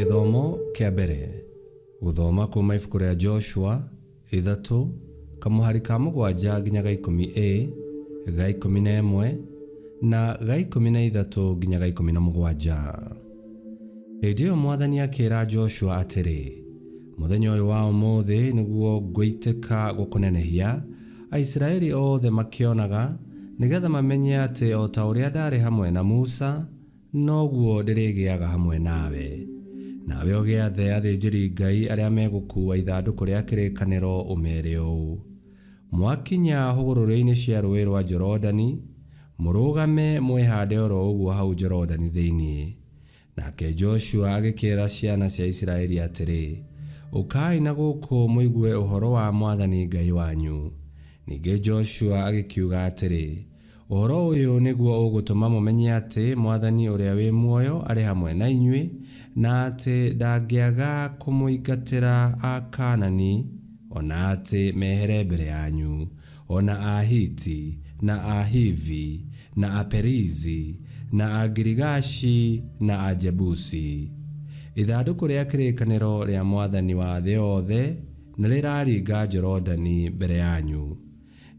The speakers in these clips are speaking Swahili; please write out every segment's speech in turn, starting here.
Githomo kia mbere guthoma kuma ibuku ria Joshua 3 kamuhari ka 7 nginya ga 10a ga 11 na ga 13 nginya ga 17. Hĩndĩ ĩyo Mwathani akĩra Joshua atĩrĩ, mũthenya ũyũ wa ũmũthĩ nĩguo ngũitĩka gũkũnenehia Aisiraeli othe makĩonaga, nĩgetha mamenye atĩ o ta ũrĩa ndarĩ hamwe na Musa noguo ndĩrĩgĩaga hamwe nawe. Nawe ũgĩathe athĩnjĩri-Ngai arĩa megũkuua ithandũkũ rĩa kĩrĩkanĩro ũmeere ũũ: mwakinya hũgũrũrũ-inĩ cia rũũĩ rwa Jorodani, mũrũgame mwĩhande oro ũguo hau Jorodani thĩinĩ. Nake Joshua agĩkĩra ciana cia Isiraeli atĩrĩ, ũkai na gũkũ mũigue ũhoro wa Mwathani Ngai wanyu. Ningĩ Joshua agĩkiuga atĩrĩ, ũhoro ũyũ nĩguo ũgũtũma mũmenye atĩ Mwathani ũrĩa wĩ muoyo arĩ hamwe na inyuĩ, na atĩ ndangĩaga kũmũingatĩra Akaanani, ona atĩ mehere mbere yanyu, ona Ahiti na Ahivi na Aperizi na Agirigashi na Ajebusi. Ithandũkũ rĩa kĩrĩkanĩro rĩa Mwathani wa thĩ yothe nĩ rĩraringa Jorodani mbere yanyu.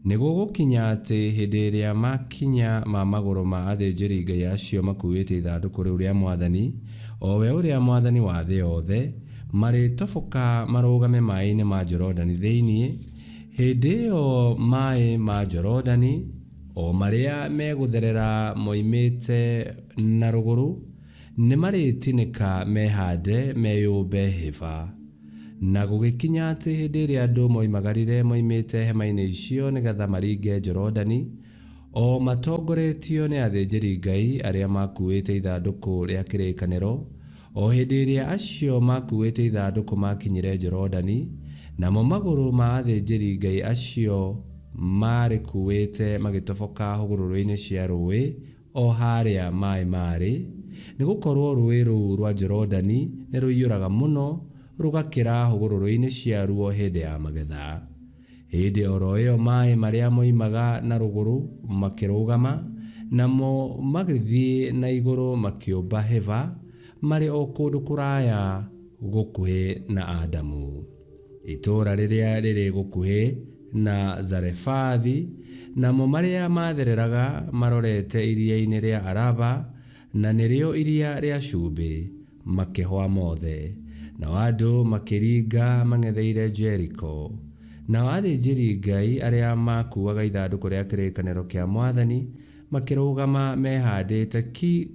Nĩgũgũkinya atĩ hĩndĩ ĩrĩa makinya ma magũrũ ma athĩnjĩri-Ngai acio makuĩte ithandũkũ rĩu rĩa Mwathani, o we ũrĩa Mwathani wa thĩ yothe, marĩtoboka marũgame maaĩ-inĩ ma Jorodani thĩinĩ. Hĩndĩ ĩyo maaĩ ma Jorodani, o marĩa megũtherera moimĩte na rũgũrũ, nĩ marĩtinĩka mehande meyũmbe hĩba. Na gũgĩkinya atĩ hĩndĩ ĩrĩa andũ moimagarire moimĩte hema-inĩ icio nĩgetha maringe Jorodani, o matongoretio nĩ athĩnjĩri-Ngai arĩa makuĩte ithandũkũ rĩa kĩrĩkanĩro, o hĩndĩ ĩrĩa acio makuĩte ithandũkũ makinyire Jorodani, namo magũrũ ma athĩnjĩri-Ngai acio marĩkuĩte magĩtoboka hũgũrũrũ-inĩ cia rũũĩ o harĩa maaĩ marĩ, nĩgũkorwo rũũĩ rũu rwa Jorodani nĩ rũiyũraga mũno rũgakĩra hũgũrũrũ-inĩ ciaruo hĩndĩ ya magetha. Hĩndĩ oro ĩyo maaĩ marĩa moimaga na rũgũrũ makĩrũgama, namo magĩthiĩ na igũrũ makĩũmba hĩba, marĩ o kũndũ kũraya gũkuhĩ na Adamu. Itũũra rĩrĩa rĩrĩ gũkuhĩ na Zarefathi, namo marĩa mathereraga marorete iria-inĩ rĩa Araba, na nĩrĩo iria rĩa cumbĩ, makĩhwa mothe. Nao andũ makĩringa mang'etheire Jeriko. Nao athĩnjĩri-Ngai arĩa makuuaga ithandũkũ rĩa kĩrĩkanĩro kĩa Mwathani makĩrũgama mehandĩte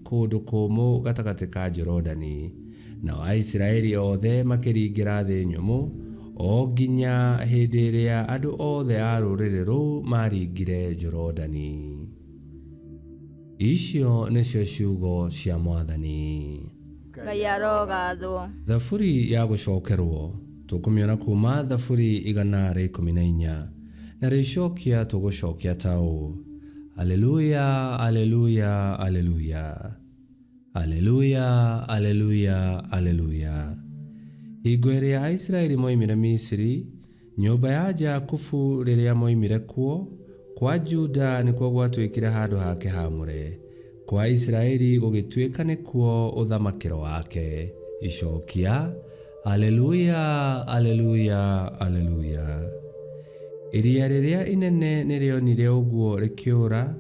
kũndũ kũmũ gatagatĩ ka Jorodani. Nao Aisiraeli othe makĩringĩra thĩ nyũmũ, o nginya hĩndĩ ĩrĩa andũ othe a rũrĩrĩ rũu maringire Jorodani. Icio nĩcio ciugo cia Mwathani. Ngai arogathwo. Thaburi ya gũcokerwo tũkũmĩona kuma thaburi 114, na rĩcokia tũgũcokia ta ũũ: Aleluya, aleluya, aleluya, aleluya, aleluya, aleluya. Hingo ĩrĩa Aisiraeli moimire Misiri, nyũmba ya Jakubu rĩrĩa moimire kuo, kwa Juda nĩkuo gwatuĩkire handũ hake haamũre, kwa Isiraeli gũgĩtuĩka nĩkuo ũthamakĩro wake. Icokia: aleluya, aleluya, aleluya. Iria rĩrĩa inene nĩrĩonire ũguo rĩkĩũra,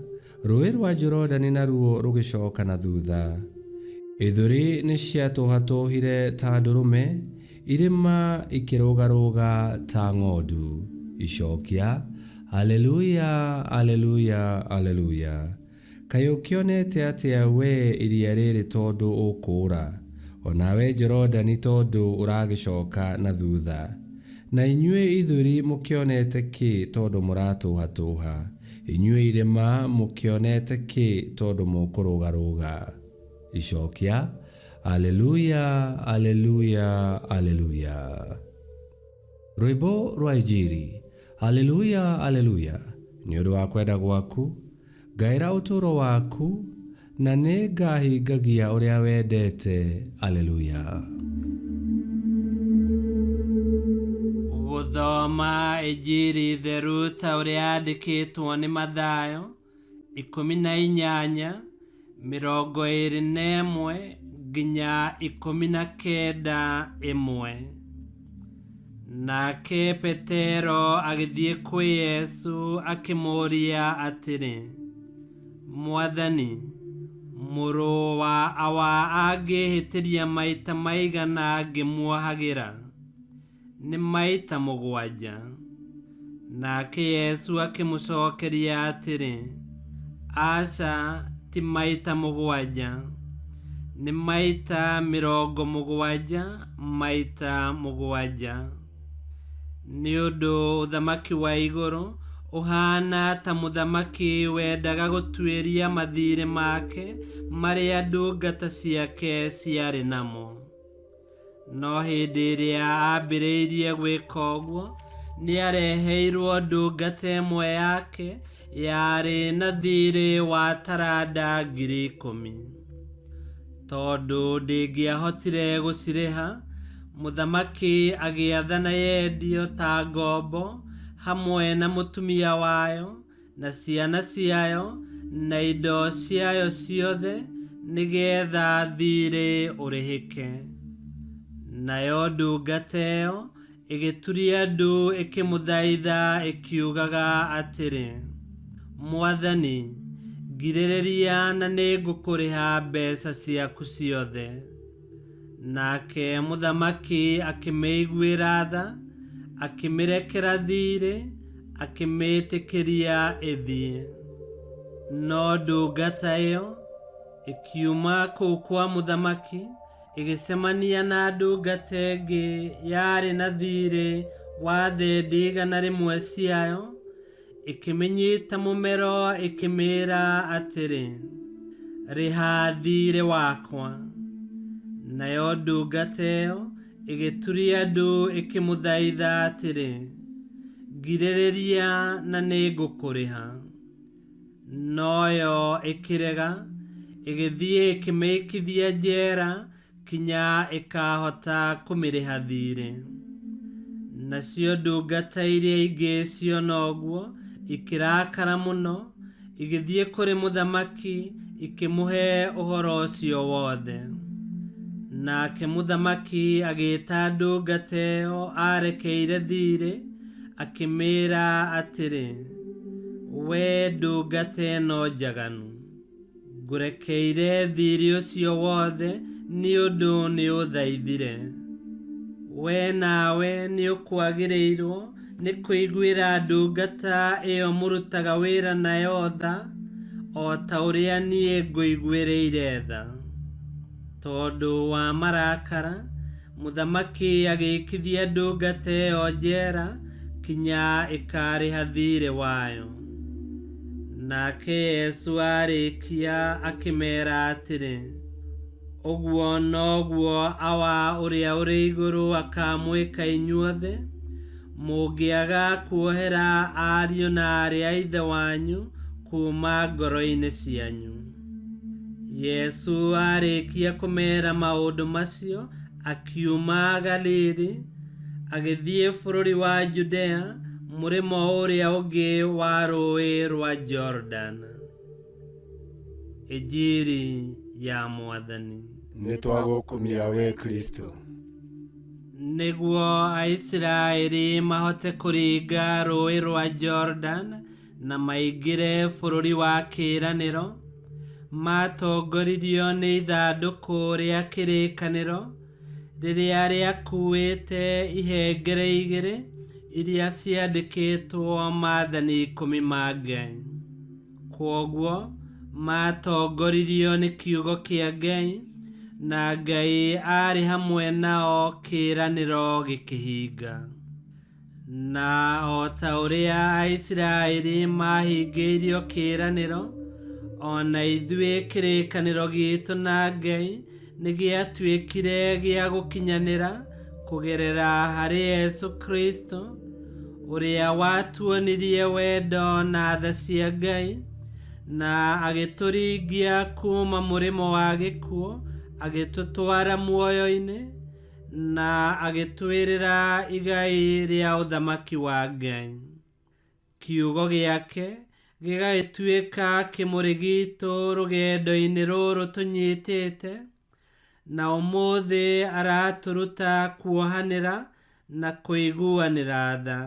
rũũĩ rwa Jorodani naruo rũgĩcoka na thutha. Ithũri nĩ ciatũhatũhire ta ndũrũme, irĩma ikĩrũgarũga ta ng'ondu. Icokia: aleluya, aleluya, aleluya. Kaĩ ũkĩonete atĩa we iria rĩrĩ tondũ ũkũũra, onawe Jorodani tondũ ũragĩcoka na thutha? Na inyuĩ ithũri mũkĩonete kĩ tondũ mũratũhatũha? Inyuĩ irĩma mũkĩonete kĩ tondũ mũkũrũgarũga? Icokia: aleluya, aleluya, aleluya. Rwĩmbo rwa Injili. Aleluya, aleluya. Nĩ ũndũ wa kwenda gwaku ngaĩra ũtũũro waku, na nĩ ngahingagia ũrĩa wendete. Aleluya. Gũthoma Injili theru ta ũrĩa yandĩkĩtwo nĩ Mathayo 18:21 nginya 19:1. Nake Petero agĩthiĩ kwĩ Yesu akĩmũũria atĩrĩ, Mwathani, mũrũ wa awa angĩhĩtĩria maita maigana ngĩmuohagĩra? Nĩ maita 7? Nake Yesu akĩmũcokeria atĩrĩ, aca, ti maita 7, nĩ maita 70 maita 7. Nĩ ũndũ ũthamaki wa igũrũ ũhana ta mũthamaki wendaga gũtuĩria mathirĩ make marĩa ndungata ciake ciarĩ namo. No hĩndĩ ĩrĩa ambĩrĩirie gwĩka ũguo, nĩareheirwo ndungata ĩmwe yake yarĩ na thirĩ wa taranda 10,000. Tondũ ndĩngĩahotire gũcirĩha, mũthamaki agĩathana yendio ta ngombo, hamwe na mũtumia wayo na ciana ciayo na indo ciayo ciothe, nĩgetha thirĩ ũrĩhĩke. Nayo ndungata ĩyo ĩgĩturia ndu ĩkĩmũthaitha ĩkiugaga atĩrĩ, Mwathani, ngirĩrĩria na nĩngũkũrĩha mbeca ciaku ciothe. Nake mũthamaki akĩmĩiguĩra tha, akĩmĩrekera thirĩ, akĩmĩtĩkĩria ĩthiĩ. No ndungata ĩyo ĩkiuma kũu kwa mũthamaki, ĩgĩcemania na ndungata ĩngĩ yarĩ na thirĩ wa thendi 100 ciayo, ĩkĩmĩnyita mũmero ĩkĩmĩĩra atĩrĩ, rĩha thirĩ wakwa. Nayo ndungata ĩyo ĩgĩturia ndu ĩkĩmũthaitha atĩrĩ, ngirĩrĩria na nĩngũkũrĩha. No yo ĩkĩrega, ĩgĩthiĩ ĩkĩmĩikithia njera kinya ĩkahota kũmĩrĩha thirĩ. Nacio ndungata iria ingĩ ciona ũguo ikĩrakara mũno, igĩthiĩ kũrĩ mũthamaki ikĩmũhe ũhoro ũcio wothe. Nake mũthamaki agĩĩta ndungata ĩyo arekeire thirĩ, akĩmĩĩra atĩrĩ, we ndungata ĩno njaganu, ngũrekeire thirĩ ũcio wothe nĩ ũndũ nĩ ũthaithire. We nawe nĩ ũkwagĩrĩirwo nĩ kũiguĩra ndungata ĩyo mũrutaga wĩra nayo tha, o ta ũrĩa niĩ ngũiguĩrĩire tha. Tondũ wa marakara, mũthamaki agĩikithia ndungata ĩyo njera kinya ĩkarĩha thirĩ wayo. Nake Yesu arĩkia akĩmeera atĩrĩ, ũguo noguo awa ũrĩa ũrĩ igũrũ akamwĩka inyuothe, mũngĩaga kuohera ariũ na aarĩ a Ithe wanyu kuuma ngoro-inĩ cianyu. Yesu arĩkia kũmeera maũndũ macio, akiuma Galili, agĩthiĩ bũrũri wa Judea, mũrĩmo ũrĩa ũngĩ wa rũũĩ rwa Jordan. Injili ya Mwathani. Nĩtwagũkumia we Kristo. Nĩguo Aisiraeli mahote kũringa rũũĩ rwa Jordan na maingĩre bũrũri wa kĩĩranĩro, matongoririo nĩ ithandũkũ rĩa kĩrĩkanĩro rĩrĩa rĩakuĩte ihengere 2 iria ciandĩkĩtwo maathani 10 ma Ngai. Kwoguo matongoririo nĩ kiugo kĩa Ngai, na Ngai arĩ hamwe nao kĩĩranĩro gĩkĩhinga. Na o ta ũrĩa Aisiraeli mahingĩirio kĩĩranĩro, ona ithuĩ kĩrĩkanĩro gitũ na Ngai nĩ gĩatuĩkire gĩa gũkinyanĩra kũgerera harĩ Yesu Kristo, ũrĩa watuonirie wendo na tha cia Ngai, na agĩtũringia kuma mũrĩmo wa gĩkuũ, agĩtũtwara muoyo-inĩ, na agĩtwĩrĩra igai rĩa ũthamaki wa Ngai. Kiugo gĩake gĩgagĩtuĩka kĩmũrĩ gitũ rũgendo-inĩ rũrũ tũnyitĩte, na umuthi araturuta kuohanĩra na kũiguanĩra tha,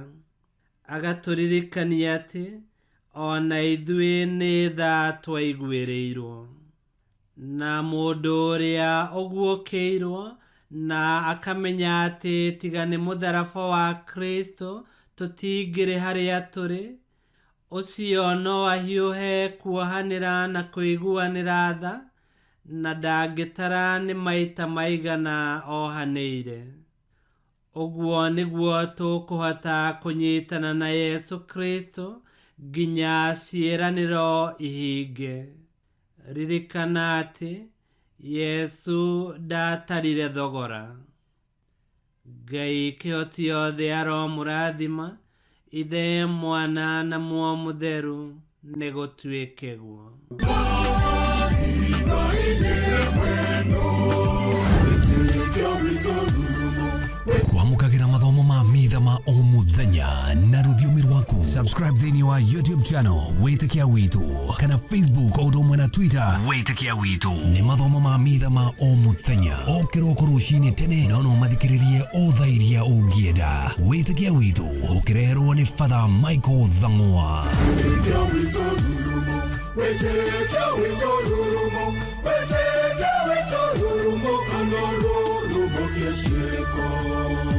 agaturirikania atĩ ona ithuĩ nĩ tha twaiguĩrĩirwo, na mũndũ ũrĩa ũguũkĩirwo na akamenya atĩ tiga nĩ mũtharaba wa Kristo tũtingĩrĩ harĩa tũrĩ, ũcio no ahiũhe kuohanĩra na kũiguanĩra tha, na ndangĩtara nĩ maita maigana ohanĩire. Ũguo nĩguo tũkũhota kũnyitana na Yesu Kristo nginya ciĩranĩro ihinge. Ririkana atĩ Yesu ndatarire thogora. Ngai kĩhoti yothe aromũrathima, Ithe, Mwana na Muoyo Mũtheru, nĩ gũtuĩke guo. Kwamũkagĩra mathomo ma mitha ma o mũthenya na rũthiomi rwaku. Subscribe thĩinĩ wa YouTube channel Wĩtĩkia Witũ, kana Facebook o ũndũ ũmwe na Twitter Wĩtĩkia Witũ. Nĩ mathomo ma mitha ma o mũthenya, o kĩroko rũcinĩ tene, no mathikĩrĩrie o thaa iria ũngĩenda. Wĩtĩkia Witũ ũkĩreherwo nĩ Father Michael Thang'wa. Wĩtĩkia Witũ rurumo, Wĩtĩkia Witũ rurumo, Wĩtĩkia Witũ rurumo, kana rurumo kĩciĩko.